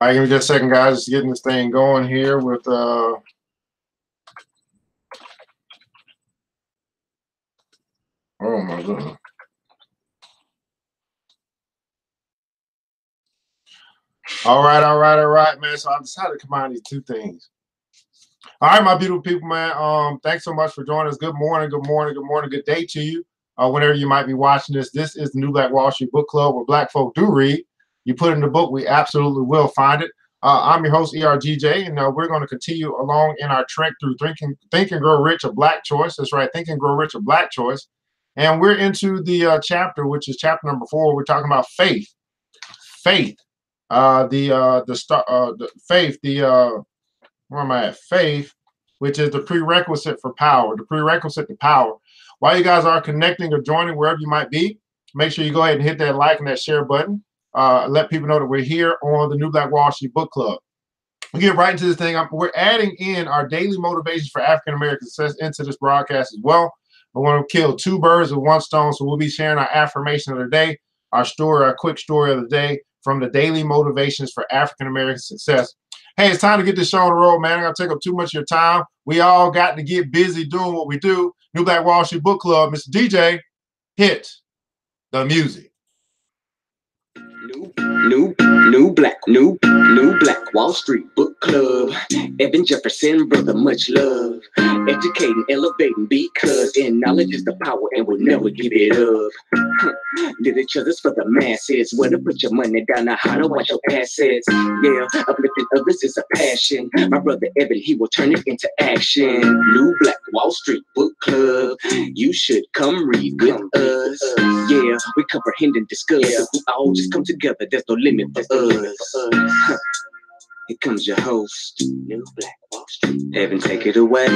All right, give me just a second, guys. Just getting this thing going here with oh my goodness. All right, man. So I decided to combine these two things. All right, my beautiful people, man. Thanks so much for joining us. Good morning, good day to you. Whenever you might be watching this. This is the New Black Wall Street Book Club, where Black folk do read. You put in the book, we absolutely will find it. I'm your host, ERGJ, and we're going to continue along in our trek through Think and Grow Rich, a Black Choice. That's right, Think and Grow Rich, a Black Choice. And we're into the chapter, which is chapter number 4. We're talking about faith. Faith. The faith, where am I at? Faith, which is the prerequisite for power, the prerequisite to power. While you guys are connecting or joining wherever you might be, make sure you go ahead and hit that like and that share button. Let people know that we're here on the New Black Wall Street Book Club. We get right into this thing. We're adding in our daily motivations for African American success into this broadcast as well. We want to kill 2 birds with 1 stone. So we'll be sharing our affirmation of the day, our story, our quick story of the day from the daily motivations for African American success. Hey, it's time to get this show on the road, man. I'm going to take up too much of your time. We all got to get busy doing what we do. New Black Wall Street Book Club, Mr. DJ, hit the music. New Black Wall Street Book Club. Evan Jefferson, brother, much love. Educating, elevating, because in knowledge is the power and we'll never give it up. Literature's for the masses. Where to put your money down, now how to watch your assets. Yeah, uplifting others is a passion. My brother Evan, he will turn it into action. New Black Wall Street Book Club. You should come read with us. Yeah, we comprehend and discuss. If we all just come together, there's no limit for us. Here comes your host, New Black Wall Street. Evan, take it away.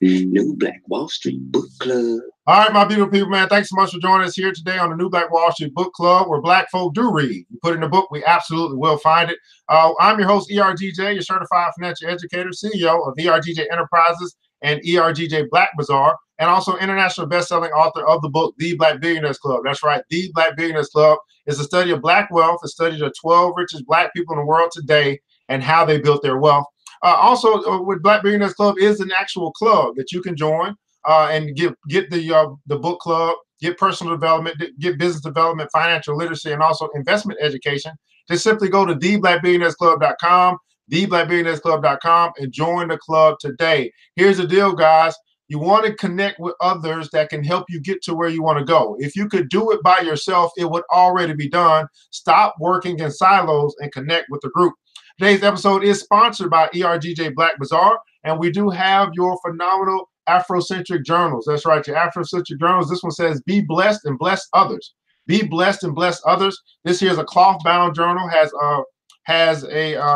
New Black Wall Street Book Club. All right, my beautiful people, man. Thanks so much for joining us here today on the New Black Wall Street Book Club, where Black folk do read. You put in the book, we absolutely will find it. I'm your host, ERGJ, your certified financial educator, CEO of ERGJ Enterprises and ERGJ Black Bazaar, and also international best-selling author of the book, The Black Billionaires Club. That's right, The Black Billionaires Club is a study of Black wealth, a study of the 12 richest Black people in the world today and how they built their wealth. Also, with Black Billionaires Club is an actual club that you can join and get the book club, get personal development, get business development, financial literacy, and also investment education. Just simply go to theblackbillionairesclub.com, theblackbillionairesclub.com, and join the club today. Here's the deal, guys. You want to connect with others that can help you get to where you want to go. If you could do it by yourself, it would already be done. Stop working in silos and connect with the group. Today's episode is sponsored by ERGJ Black Bazaar, and we do have your phenomenal Afrocentric journals. That's right, your Afrocentric journals. This one says, be blessed and bless others. Be blessed and bless others. This here is a cloth-bound journal, has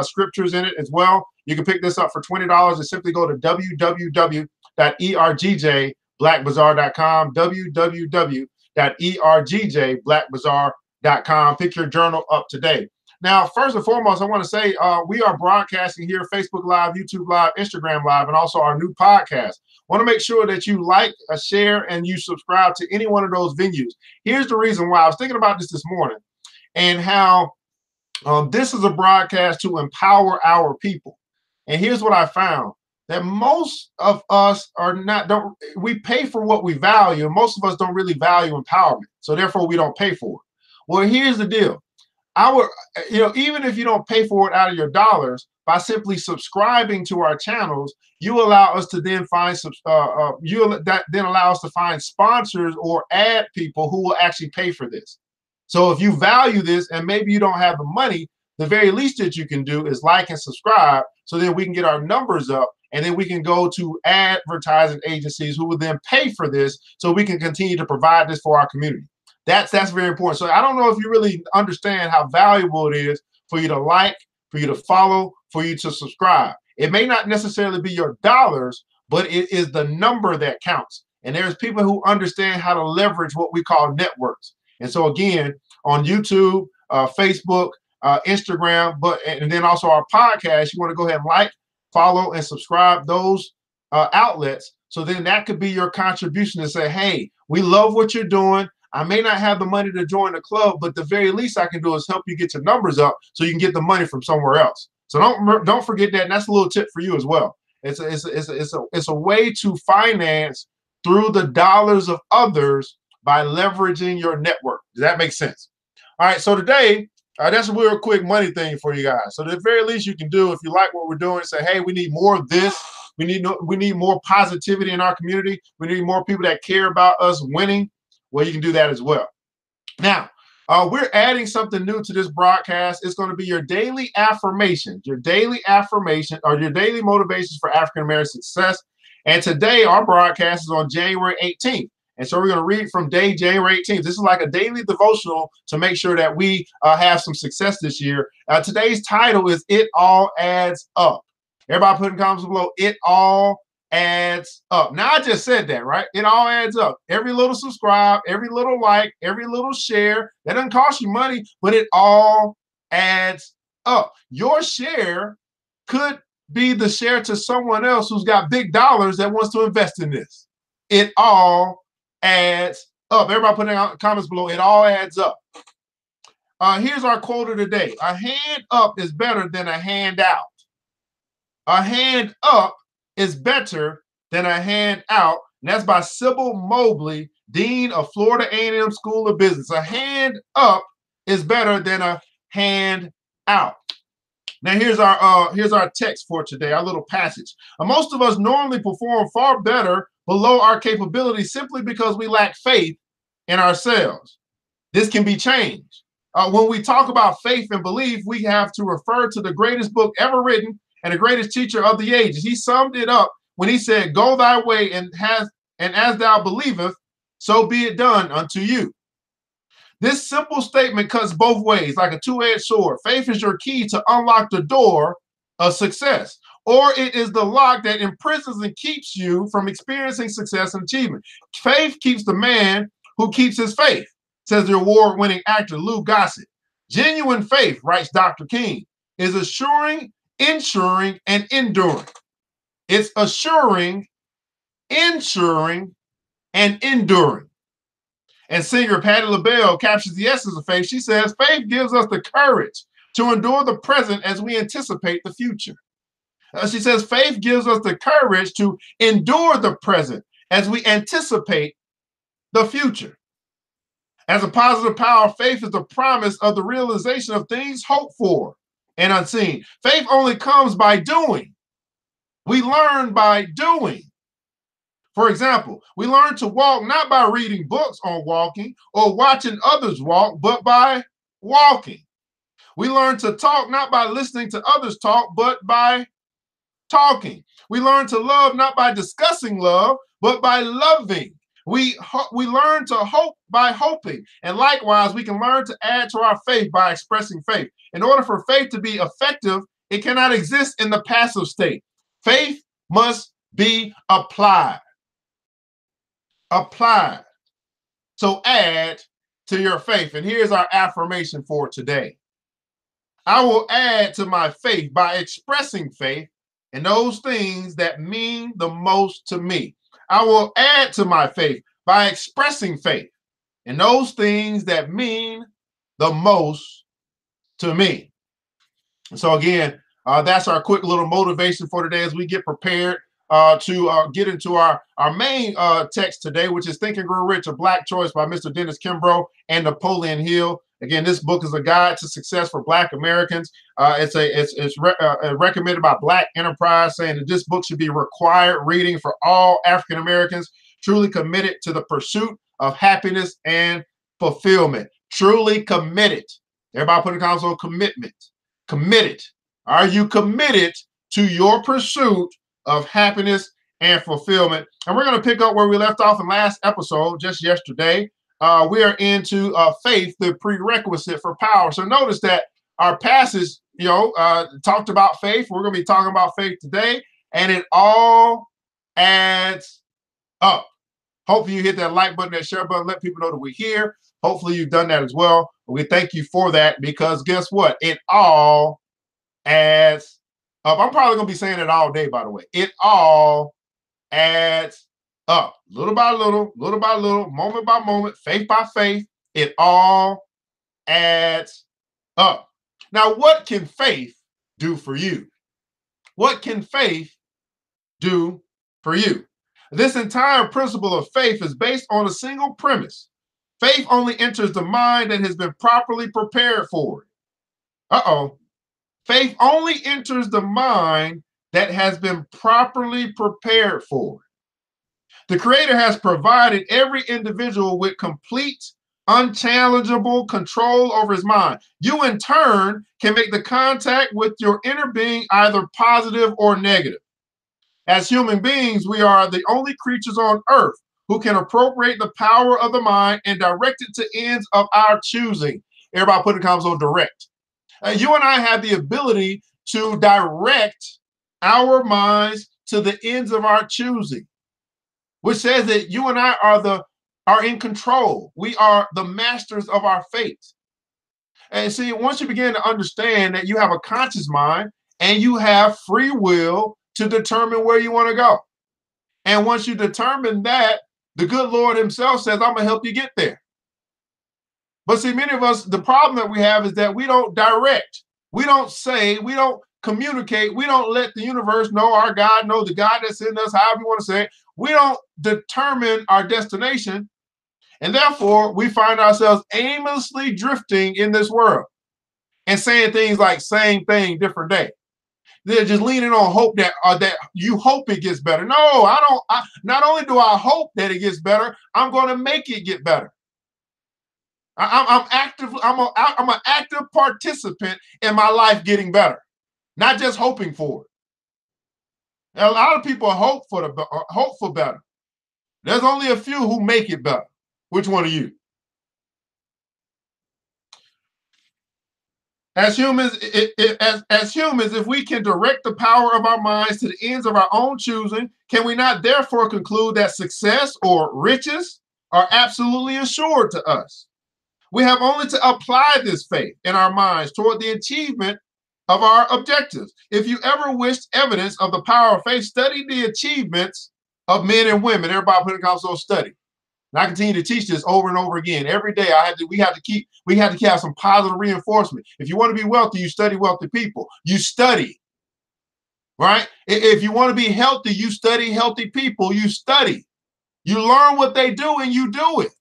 scriptures in it as well. You can pick this up for $20 and simply go to www.ergjblackbazaar.com, www.ergjblackbazaar.com. Pick your journal up today. Now, first and foremost, I want to say we are broadcasting here, Facebook Live, YouTube Live, Instagram Live, and also our new podcast. Want to make sure that you like, share, and you subscribe to any one of those venues. Here's the reason why. I was thinking about this morning and how this is a broadcast to empower our people. And here's what I found, that most of us we pay for what we value, and most of us don't really value empowerment. So therefore, we don't pay for it. Well, here's the deal. Even if you don't pay for it out of your dollars, by simply subscribing to our channels, you allow us to then find allow us to find sponsors or ad people who will actually pay for this. So if you value this and maybe you don't have the money, the very least that you can do is like and subscribe, so then we can get our numbers up, and then we can go to advertising agencies who will then pay for this, so we can continue to provide this for our community. That's very important. So I don't know if you really understand how valuable it is for you to like, for you to follow, for you to subscribe. It may not necessarily be your dollars, but it is the number that counts. And there's people who understand how to leverage what we call networks. And so again, on YouTube, Facebook, Instagram, and then also our podcast, you want to go ahead and like, follow, and subscribe those outlets. So then that could be your contribution to say, hey, we love what you're doing. I may not have the money to join the club, but the very least I can do is help you get your numbers up so you can get the money from somewhere else. So don't forget that. And that's a little tip for you as well. It's a way to finance through the dollars of others by leveraging your network. Does that make sense? All right. So today, that's a real quick money thing for you guys. So the very least you can do, if you like what we're doing, say, hey, we need more of this. We need more positivity in our community. We need more people that care about us winning. Well, you can do that as well. Now, we're adding something new to this broadcast. It's going to be your daily affirmation, or your daily motivations for African American success. And today, our broadcast is on January 18th. And so we're going to read from day January 18th. This is like a daily devotional to make sure that we have some success this year. Today's title is It All Adds Up. Everybody put in comments below, it all adds up. Now, I just said that, right? It all adds up. Every little subscribe, every little like, every little share, that doesn't cost you money, but it all adds up. Your share could be the share to someone else who's got big dollars that wants to invest in this. It all adds up. Everybody put in comments below, it all adds up. Here's our quote of the day. A hand up is better than a hand out. A hand up is better than a hand out. And that's by Sybil Mobley, Dean of Florida A&M School of Business. A hand up is better than a hand out. Now here's our text for today, our little passage. Most of us normally perform far better below our capabilities simply because we lack faith in ourselves. This can be changed. When we talk about faith and belief, we have to refer to the greatest book ever written and the greatest teacher of the ages. He summed it up when he said, go thy way, and as thou believest, so be it done unto you. This simple statement cuts both ways like a two-edged sword. Faith is your key to unlock the door of success, or it is the lock that imprisons and keeps you from experiencing success and achievement. Faith keeps the man who keeps his faith, says the award-winning actor Lou Gossett. Genuine faith, writes Dr. King, is ensuring, and enduring. It's assuring, ensuring, and enduring. And singer Patti LaBelle captures the essence of faith. She says, faith gives us the courage to endure the present as we anticipate the future. She says, faith gives us the courage to endure the present as we anticipate the future. As a positive power, faith is the promise of the realization of things hoped for and unseen. Faith only comes by doing. We learn by doing. For example, we learn to walk not by reading books on walking or watching others walk, but by walking. We learn to talk not by listening to others talk, but by talking. We learn to love not by discussing love, but by loving. We learn to hope by hoping. And likewise, we can learn to add to our faith by expressing faith. In order for faith to be effective, it cannot exist in the passive state. Faith must be applied. Applied. So add to your faith. And here's our affirmation for today. I will add to my faith by expressing faith in those things that mean the most to me. I will add to my faith by expressing faith in those things that mean the most to me. And so again, that's our quick little motivation for today as we get prepared to get into our main text today, which is Think and Grow Rich, A Black Choice by Mr. Dennis Kimbro and Napoleon Hill. Again, this book is a guide to success for Black Americans. It's recommended by Black Enterprise, saying that this book should be required reading for all African Americans truly committed to the pursuit of happiness and fulfillment. Truly committed. Everybody put in the comments on commitment. Committed. Are you committed to your pursuit of happiness and fulfillment? And we're going to pick up where we left off in last episode, just yesterday. We are into faith, the prerequisite for power. So notice that our passage, talked about faith. We're going to be talking about faith today, and it all adds up. Hopefully you hit that like button, that share button, let people know that we're here. Hopefully you've done that as well. We thank you for that, because guess what? It all adds up. I'm probably going to be saying it all day, by the way. It all adds up, little by little, moment by moment, faith by faith. It all adds up. Now, what can faith do for you? What can faith do for you? This entire principle of faith is based on a single premise. Faith only enters the mind that has been properly prepared for it. Uh-oh. Faith only enters the mind that has been properly prepared for it. The Creator has provided every individual with complete, unchallengeable control over his mind. You, in turn, can make the contact with your inner being either positive or negative. As human beings, we are the only creatures on earth who can appropriate the power of the mind and direct it to ends of our choosing. Everybody put in the comments on direct. You and I have the ability to direct our minds to the ends of our choosing, which says that you and I are in control. We are the masters of our fate. And see, once you begin to understand that you have a conscious mind and you have free will to determine where you want to go. And once you determine that, the good Lord himself says, I'm going to help you get there. But see, many of us, the problem that we have is that we don't direct. We don't say, we don't communicate. We don't let the universe know, our God know, the God that's in us, however you want to say it. We don't determine our destination. And therefore, we find ourselves aimlessly drifting in this world and saying things like same thing, different day. They're just leaning on hope that you hope it gets better. No, I don't. Not only do I hope that it gets better, I'm going to make it get better. I'm active. I'm an active participant in my life getting better, not just hoping for it. A lot of people hope for better. There's only a few who make it better. Which one are you? As humans, if we can direct the power of our minds to the ends of our own choosing, can we not therefore conclude that success or riches are absolutely assured to us? We have only to apply this faith in our minds toward the achievement of our objectives. If you ever wished evidence of the power of faith, study the achievements of men and women. Everybody put in the comments, study. And I continue to teach this over and over again. Every day we have to have some positive reinforcement. If you want to be wealthy, you study wealthy people. You study, right? If you want to be healthy, you study healthy people. You study. You learn what they do and you do it.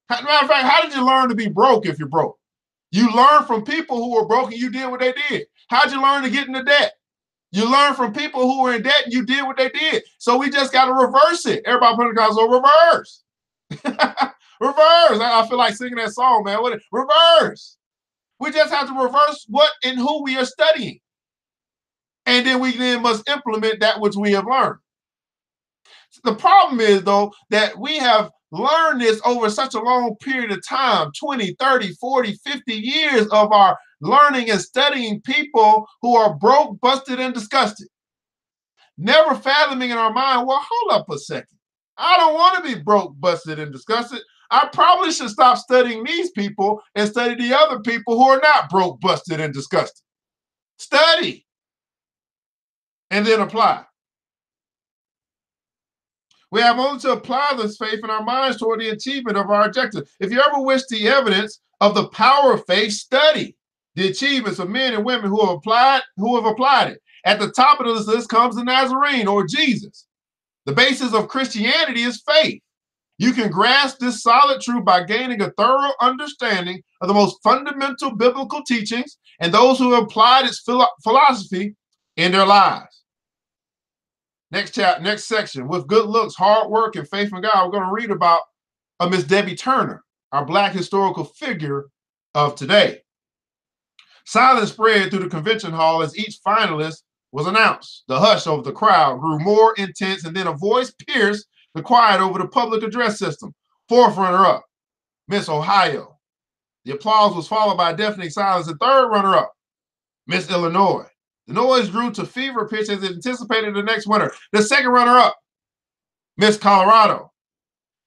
Matter of fact, how did you learn to be broke if you're broke? You learn from people who were broke and you did what they did. How'd you learn to get into debt? You learn from people who were in debt and you did what they did. So we just got to reverse it. Everybody put in the comments, reverse. Reverse. I feel like singing that song, man. Reverse. We just have to reverse what and who we are studying. And then we must implement that which we have learned. The problem is, though, that we have learned this over such a long period of time, 20, 30, 40, 50 years of our learning and studying people who are broke, busted, and disgusted. Never fathoming in our mind, well, hold up a second. I don't want to be broke, busted, and disgusted. I probably should stop studying these people and study the other people who are not broke, busted, and disgusted. Study and then apply. We have only to apply this faith in our minds toward the achievement of our objective. If you ever wish the evidence of the power of faith, study the achievements of men and women who have applied it. At the top of this list comes the Nazarene, or Jesus. The basis of Christianity is faith. You can grasp this solid truth by gaining a thorough understanding of the most fundamental biblical teachings and those who have applied its philosophy in their lives. Next section. With good looks, hard work, and faith in God, we're going to read about Miss Debbye Turner, our Black historical figure of today. Silence spread through the convention hall as each finalist was announced. The hush over the crowd grew more intense, and then a voice pierced the quiet over the public address system. Fourth runner-up, Miss Ohio. The applause was followed by a deafening silence. The third runner-up, Miss Illinois. The noise grew to fever pitch as it anticipated the next winner. The second runner-up, Miss Colorado.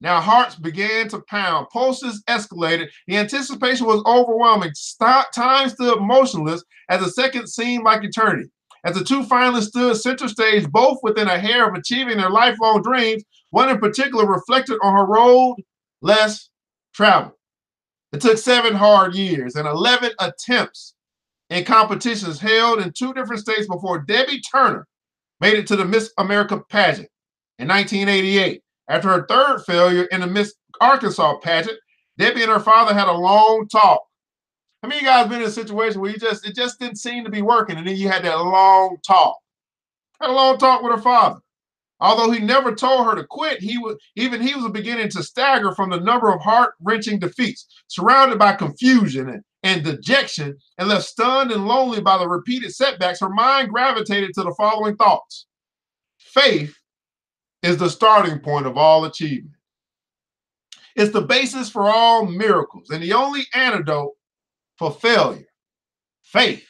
Now hearts began to pound. Pulses escalated. The anticipation was overwhelming. Time stood motionless as the second seemed like eternity. As the two finalists stood center stage, both within a hair of achieving their lifelong dreams, one in particular reflected on her road less traveled. It took 7 hard years and 11 attempts in competitions held in 2 different states before Debbie Turner made it to the Miss America pageant in 1988. After her 3rd failure in the Miss Arkansas pageant, Debbie and her father had a long talk. How many of you guys been in a situation where it just didn't seem to be working, and then you had that long talk? Had a long talk with her father. Although he never told her to quit, he was beginning to stagger from the number of heart-wrenching defeats. Surrounded by confusion and dejection, and left stunned and lonely by the repeated setbacks, her mind gravitated to the following thoughts. Faith is the starting point of all achievement. It's the basis for all miracles and the only antidote for failure. Faith.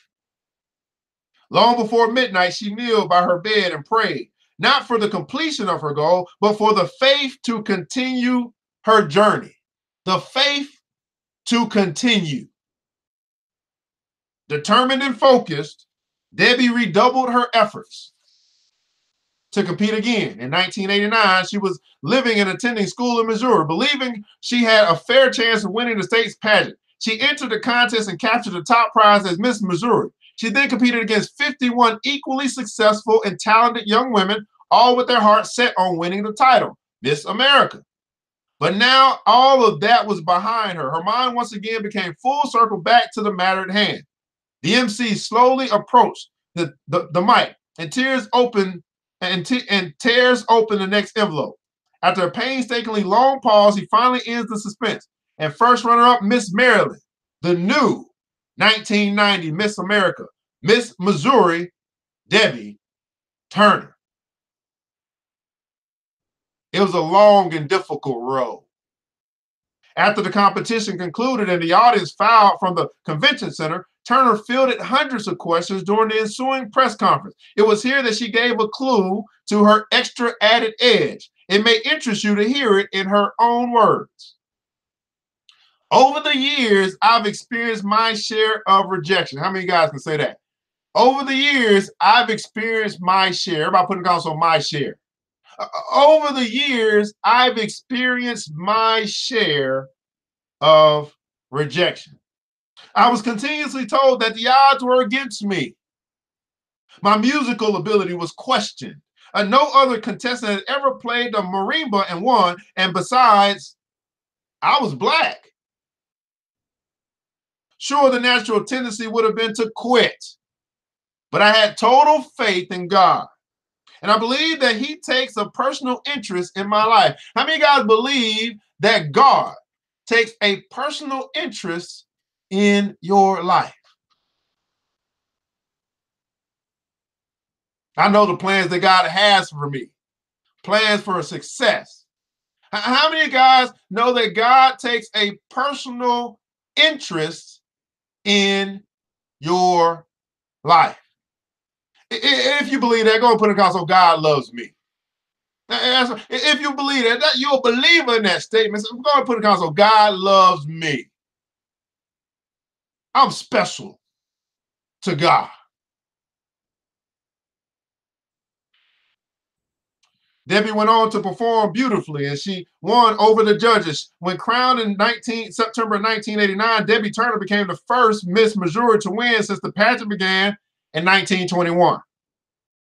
Long before midnight, she kneeled by her bed and prayed, not for the completion of her goal, but for the faith to continue her journey. The faith to continue. Determined and focused, Debbie redoubled her efforts to compete again. In 1989, she was living and attending school in Missouri, believing she had a fair chance of winning the state's pageant. She entered the contest and captured the top prize as Miss Missouri. She then competed against 51 equally successful and talented young women, all with their hearts set on winning the title, Miss America. But now all of that was behind her. Her mind once again became full circle back to the matter at hand. The MC slowly approached the mic and tears open tears open the next envelope. After a painstakingly long pause, he finally ends the suspense. And first runner-up, Miss Maryland, the new 1990 Miss America, Miss Missouri, Debbie Turner. It was a long and difficult road. After the competition concluded and the audience filed from the convention center, Turner fielded hundreds of questions during the ensuing press conference. It was here that she gave a clue to her extra added edge. It may interest you to hear it in her own words. Over the years, I've experienced my share of rejection. How many guys can say that? Over the years, I've experienced my share. Everybody put in console, my share. Over the years, I've experienced my share of rejection. I was continuously told that the odds were against me. My musical ability was questioned. No other contestant had ever played the marimba and won, and besides, I was Black. Sure, the natural tendency would have been to quit, but I had total faith in God. And I believe that he takes a personal interest in my life. How many guys believe that God takes a personal interest in your life? I know the plans that God has for me, plans for success. How many guys know that God takes a personal interest in your life? If you believe that, go and put in console, God loves me. If you believe that, you're a believer in that statement. So go and put in console, God loves me. I'm special to God. Debbie went on to perform beautifully, and she won over the judges. When crowned in September 1989, Debbie Turner became the first Miss Missouri to win since the pageant began in 1921.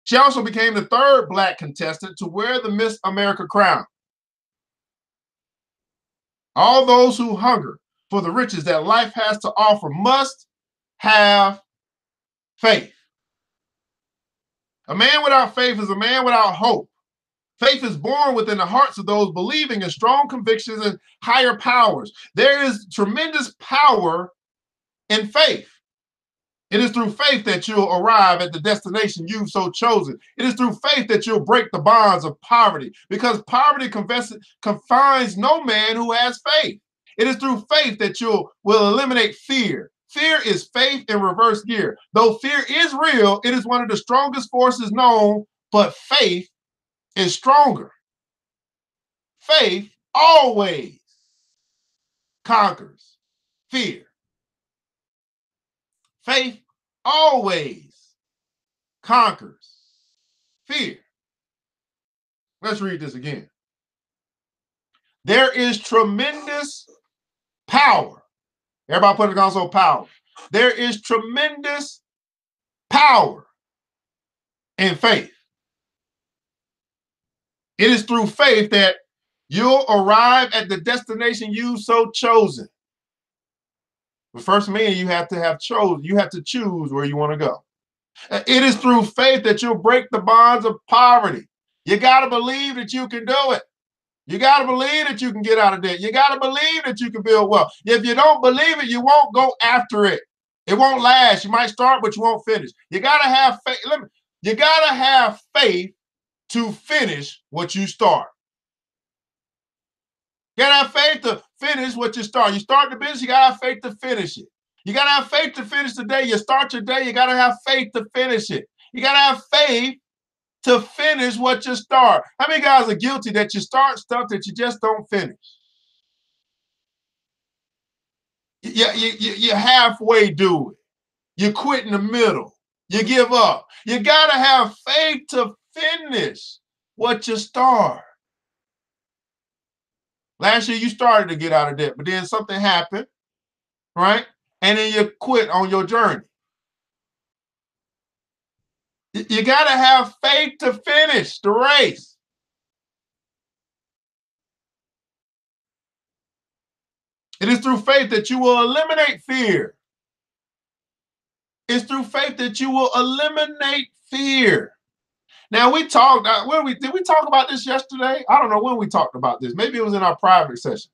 She also became the 3rd Black contestant to wear the Miss America crown. All those who hunger for the riches that life has to offer must have faith. A man without faith is a man without hope. Faith is born within the hearts of those believing in strong convictions and higher powers. There is tremendous power in faith. It is through faith that you'll arrive at the destination you've so chosen. It is through faith that you'll break the bonds of poverty, because poverty confines no man who has faith. It is through faith that you will eliminate fear. Fear is faith in reverse gear. Though fear is real, it is one of the strongest forces known, but faith is stronger. Faith always conquers fear. Faith always conquers fear. Let's read this again. There is tremendous power. Everybody put in the console, power. There is tremendous power in faith. It is through faith that you'll arrive at the destination you so chosen. The first meaning you have to have chosen. You have to choose where you want to go. It is through faith that you'll break the bonds of poverty. You got to believe that you can do it. You got to believe that you can get out of debt. You got to believe that you can build wealth. If you don't believe it, you won't go after it. It won't last. You might start, but you won't finish. You got to have faith. You got to have faith to finish what you start. You got to have faith to finish what you start. You start the business, you got to have faith to finish it. You got to have faith to finish the day. You start your day, you got to have faith to finish it. You got to have faith to finish what you start. How many guys are guilty that you start stuff that you just don't finish? You halfway do it. You quit in the middle. You give up. You got to have faith to finish what you start. Last year, you started to get out of debt, but then something happened, right? And then you quit on your journey. You got to have faith to finish the race. It is through faith that you will eliminate fear. It's through faith that you will eliminate fear. Now, we talked, did we talk about this yesterday? I don't know when we talked about this. Maybe it was in our private session.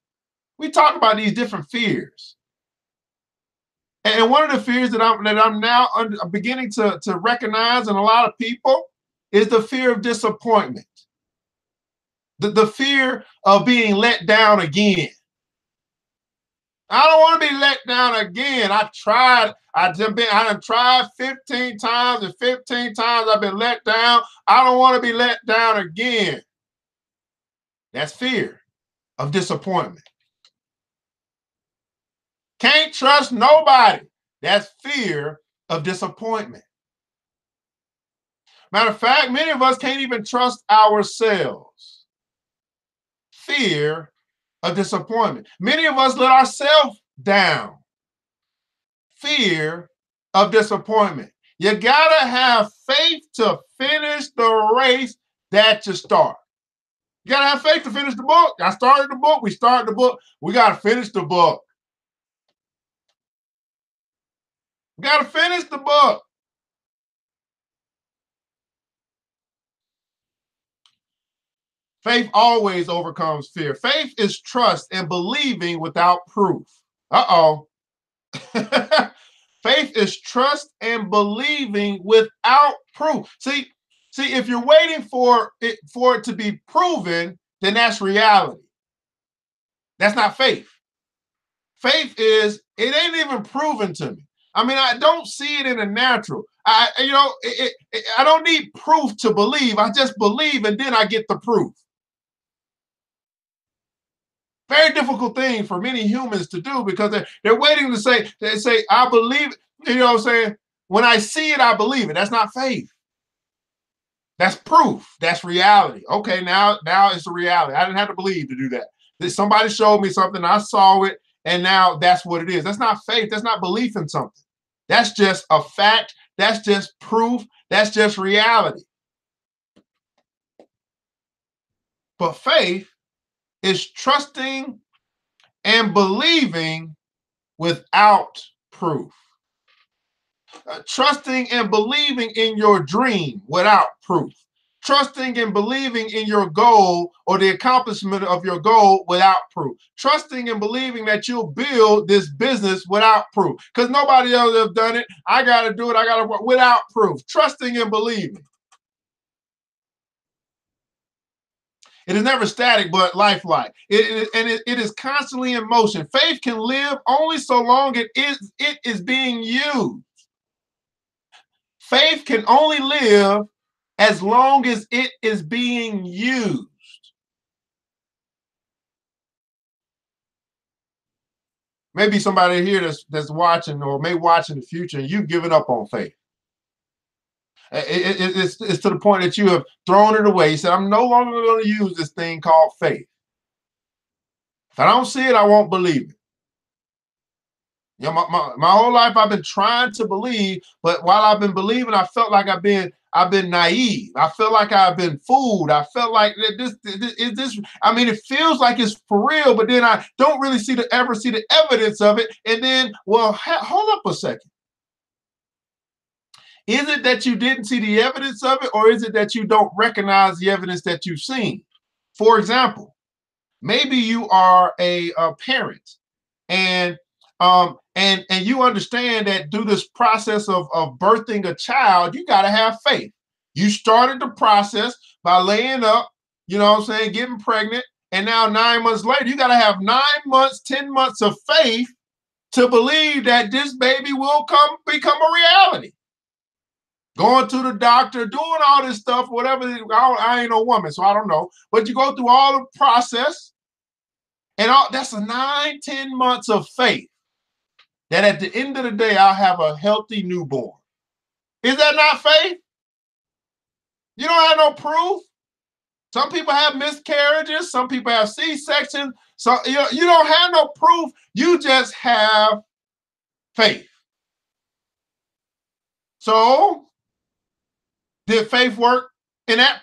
We talked about these different fears. And one of the fears that I'm now beginning to recognize in a lot of people is the fear of disappointment. The fear of being let down again. I don't want to be let down again. I've tried 15 times, and 15 times I've been let down. I don't want to be let down again. That's fear of disappointment. Can't trust nobody. That's fear of disappointment. Matter of fact, many of us can't even trust ourselves. Fear of disappointment. Many of us let ourselves down. Fear of disappointment. You gotta have faith to finish the race that you start. You gotta have faith to finish the book. I started the book. We started the book. We gotta finish the book. We gotta finish the book. Faith always overcomes fear. Faith is trust and believing without proof. Uh-oh. Faith is trust and believing without proof. See, if you're waiting for it to be proven, then that's reality. That's not faith. Faith is, it ain't even proven to me. I mean, I don't see it in the natural. I don't need proof to believe. I just believe and then I get the proof. Very difficult thing for many humans to do because they're waiting to say, I believe it. You know what I'm saying? When I see it, I believe it. That's not faith. That's proof. That's reality. Okay, now it's a reality. I didn't have to believe to do that. Somebody showed me something, I saw it, and now that's what it is. That's not faith. That's not belief in something. That's just a fact. That's just proof. That's just reality. But faith is trusting and believing without proof. Trusting and believing in your dream without proof. Trusting and believing in your goal or the accomplishment of your goal without proof. Trusting and believing that you'll build this business without proof. Because nobody else has done it. I got to do it. I got to work without proof. Trusting and believing. It is never static, but lifelike. It is constantly in motion. Faith can live only so long it is being used. Faith can only live as long as it is being used. Maybe somebody here that's watching or may watch in the future and you've given up on faith. It's to the point that you have thrown it away. You said, I'm no longer going to use this thing called faith. If I don't see it, I won't believe it. You know, my whole life I've been trying to believe, but while I've been believing, I felt like I've been naive. I feel like I've been fooled. I felt like this. I mean, it feels like it's for real, but then I don't really ever see the evidence of it. And then, well, hold up a second. Is it that you didn't see the evidence of it, or is it that you don't recognize the evidence that you've seen? For example, maybe you are a parent, and you understand that through this process of birthing a child, you got to have faith. You started the process by laying up, you know what I'm saying, getting pregnant, and now 9 months later, you got to have 9 months, 10 months of faith to believe that this baby will become a reality. Going to the doctor, doing all this stuff, whatever. I ain't no woman, so I don't know. But you go through all the process, and that's a 9, 10 months of faith that at the end of the day, I'll have a healthy newborn. Is that not faith? You don't have no proof. Some people have miscarriages. Some people have C-sections. So you don't have no proof. You just have faith. So did faith work in that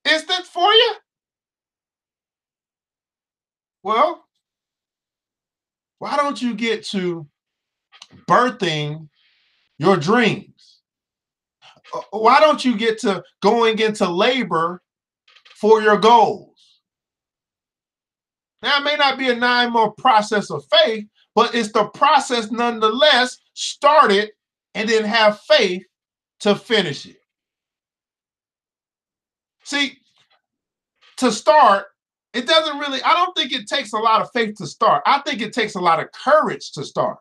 instance for you? Well, why don't you get to birthing your dreams? Why don't you get to going into labor for your goals? Now, it may not be a 9-month process of faith, but it's the process nonetheless. Start it and then have faith to finish it. See, to start, it doesn't really, I don't think it takes a lot of faith to start. I think it takes a lot of courage to start.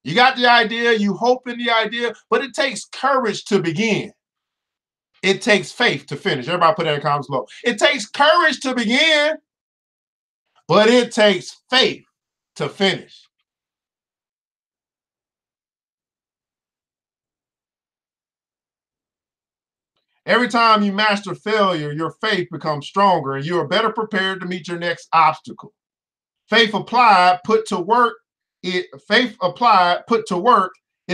You got the idea, you hope in the idea, but it takes courage to begin. It takes faith to finish. Everybody put that in the comments below. It takes courage to begin, but it takes faith to finish. Every time you master failure, your faith becomes stronger and you are better prepared to meet your next obstacle. Faith applied, put to work, is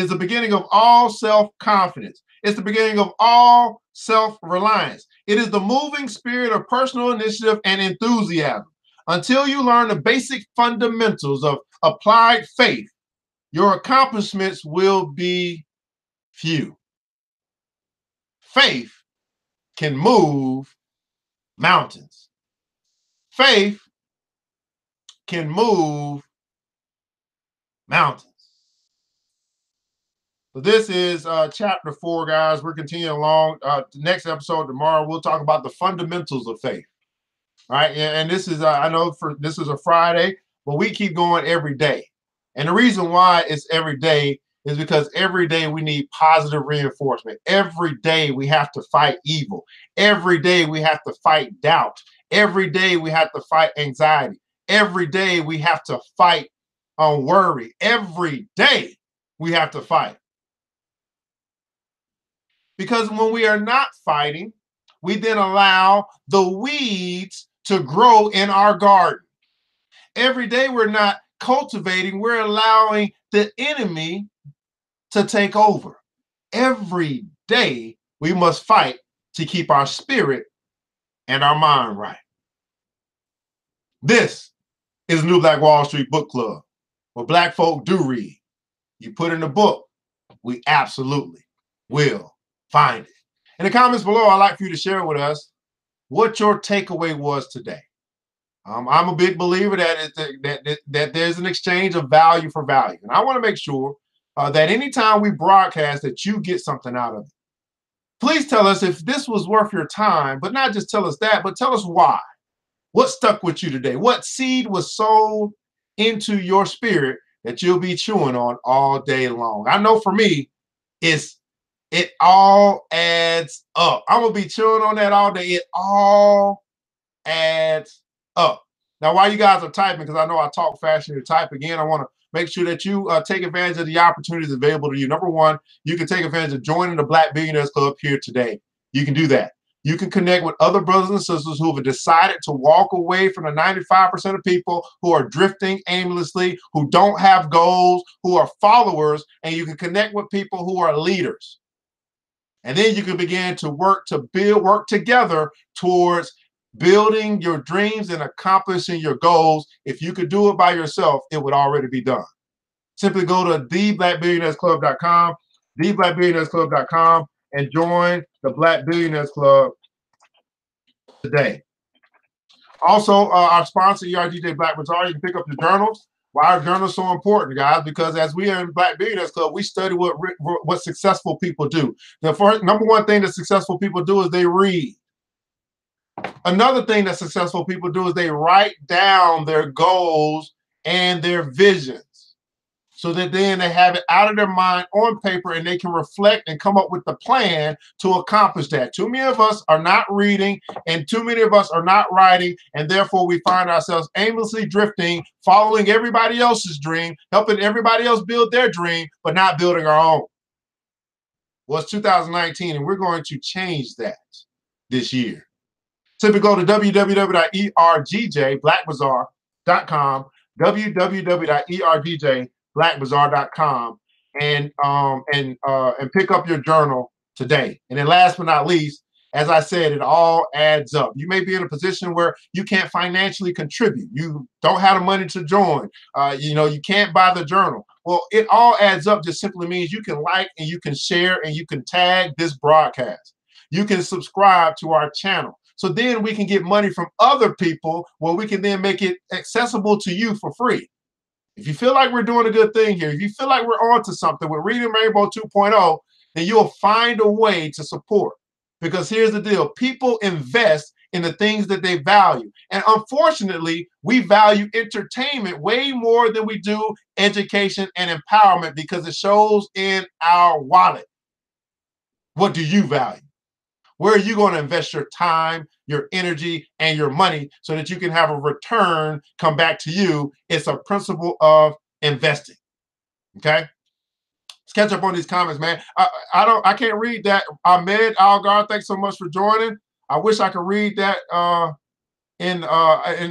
the beginning of all self-confidence. It's the beginning of all self-reliance. It is the moving spirit of personal initiative and enthusiasm. Until you learn the basic fundamentals of applied faith, your accomplishments will be few. Faith can move mountains. Faith can move mountains. So this is chapter 4, guys. We're continuing along. The next episode tomorrow, we'll talk about the fundamentals of faith. All right, and this is I know this is a Friday, but we keep going every day. And the reason why it's every day is because every day we need positive reinforcement. Every day we have to fight evil. Every day we have to fight doubt. Every day we have to fight anxiety. Every day we have to fight worry. Every day we have to fight. Because when we are not fighting, we then allow the weeds to grow in our garden. Every day we're not cultivating, we're allowing the enemy to take over. Every day we must fight to keep our spirit and our mind right. This is New Black Wall Street Book Club, where Black folk do read. You put in the book, we absolutely will find it. In the comments below, I'd like for you to share with us what your takeaway was today. I'm a big believer that there's an exchange of value for value. And I want to make sure that anytime we broadcast that you get something out of it. Please tell us if this was worth your time, but not just tell us that, but tell us why. What stuck with you today? What seed was sown into your spirit that you'll be chewing on all day long? I know for me, it all adds up. I'm going to be chewing on that all day. It all adds up. Now, while you guys are typing, because I know I talk fast and you type again, I want to make sure that you take advantage of the opportunities available to you. Number one, you can take advantage of joining the Black Billionaires Club here today. You can do that. You can connect with other brothers and sisters who have decided to walk away from the 95% of people who are drifting aimlessly, who don't have goals, who are followers, and you can connect with people who are leaders. And then you can begin to work together towards building your dreams and accomplishing your goals. If you could do it by yourself, it would already be done. Simply go to theblackbillionairesclub.com, theblackbillionairesclub.com, and join the Black Billionaires Club today. Also, our sponsor, ERGJ Black Bazaar, you can pick up your journals. Why are journals so important, guys? Because as we are in Black Billionaires Club, we study what successful people do. The first, number one thing that successful people do is they read. Another thing that successful people do is they write down their goals and their visions, so that then they have it out of their mind on paper and they can reflect and come up with the plan to accomplish that. Too many of us are not reading and too many of us are not writing, and therefore we find ourselves aimlessly drifting, following everybody else's dream, helping everybody else build their dream, but not building our own. Well, it's 2019 and we're going to change that this year. Simply go to www.ergjblackbazaar.com, www.ergjblackbazaar.com, and pick up your journal today. And then last but not least, as I said, it all adds up. You may be in a position where you can't financially contribute. You don't have the money to join. You can't buy the journal. Well, it all adds up. Just simply means you can like and you can share and you can tag this broadcast. You can subscribe to our channel. So then we can get money from other people where we can then make it accessible to you for free. If you feel like we're doing a good thing here, if you feel like we're onto something with Reading Rainbow 2.0, then you'll find a way to support. Because here's the deal. People invest in the things that they value. And unfortunately, we value entertainment way more than we do education and empowerment, because it shows in our wallet. What do you value? Where are you going to invest your time, your energy, and your money so that you can have a return come back to you? It's a principle of investing. Okay? Let's catch up on these comments, man. I can't read that. Ahmed Algar, thanks so much for joining. I wish I could read that in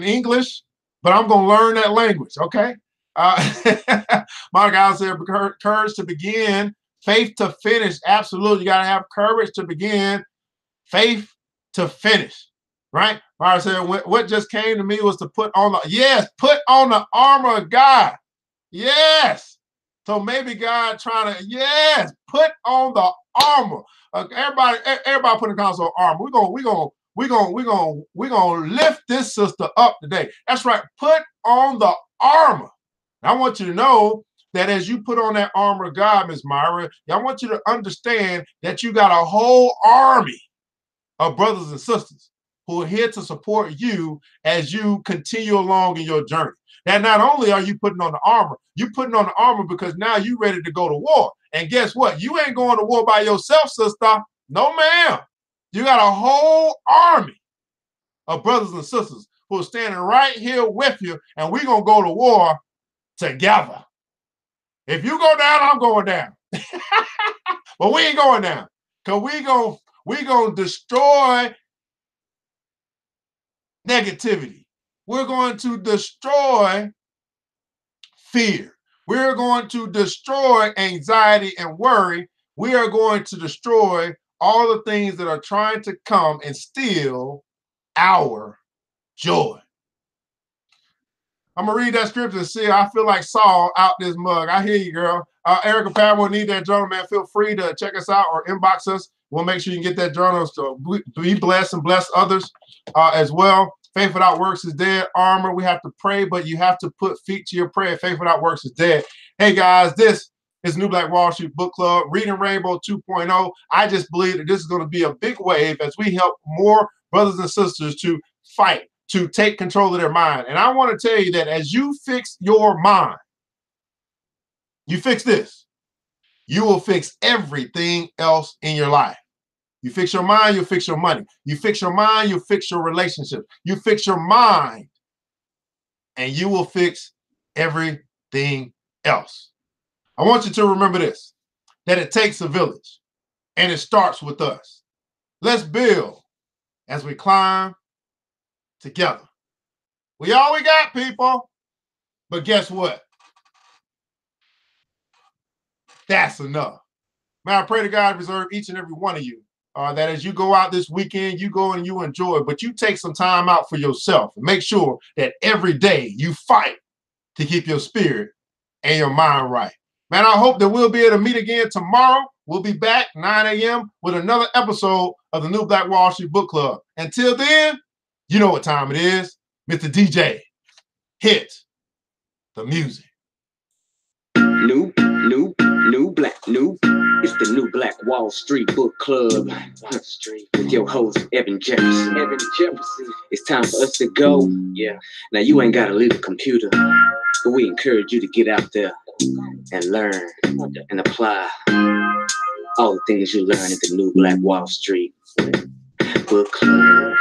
English, but I'm going to learn that language, okay? My guy said, courage to begin, faith to finish. Absolutely. You got to have courage to begin, faith to finish, right? Mara said, what just came to me was to put on put on the armor of God. Yes. So maybe God trying to, put on the armor. Everybody put in console armor. We're gonna lift this sister up today. That's right. Put on the armor. And I want you to know that as you put on that armor of God, Ms. Myra, I want you to understand that you got a whole army of brothers and sisters who are here to support you as you continue along in your journey. Now, not only are you putting on the armor, you're putting on the armor because now you're ready to go to war. And guess what? You ain't going to war by yourself, sister. No, ma'am. You got a whole army of brothers and sisters who are standing right here with you, and we're going to go to war together. If you go down, I'm going down. But we ain't going down, because we gonna destroy negativity. We're going to destroy fear. We're going to destroy anxiety and worry. We are going to destroy all the things that are trying to come and steal our joy. I'm going to read that scripture and see. I feel like Saul out this mug. I hear you, girl. Erica Padmore, need that journal, man. Feel free to check us out or inbox us. We'll make sure you can get that journal. So be blessed and bless others as well. Faith without works is dead. Armor, we have to pray, but you have to put feet to your prayer. Faith without works is dead. Hey, guys, this is New Black Wall Street Book Club, Reading Rainbow 2.0. I just believe that this is going to be a big wave as we help more brothers and sisters to fight, to take control of their mind. And I want to tell you that as you fix your mind, you fix this, you will fix everything else in your life. You fix your mind, you'll fix your money. You fix your mind, you'll fix your relationship. You fix your mind, and you will fix everything else. I want you to remember this, that it takes a village and it starts with us. Let's build as we climb together. We all we got, people. But guess what? That's enough. Man, I pray to God preserve each and every one of you. That as you go out this weekend, you go and you enjoy, but you take some time out for yourself and make sure that every day you fight to keep your spirit and your mind right. Man, I hope that we'll be able to meet again tomorrow. We'll be back 9 a.m. with another episode of the New Black Wall Street Book Club. Until then, you know what time it is. Mr. DJ, hit the music. It's the New Black Wall Street Book Club with your host, Evan Jefferson. It's time for us to go. Yeah. Now, you ain't got to leave the computer, but we encourage you to get out there and learn and apply all the things you learn at the New Black Wall Street Book Club.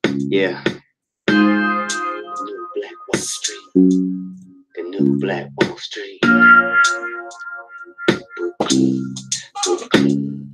Yeah. New Black Wall Street. The New Black Wall Street Book Club.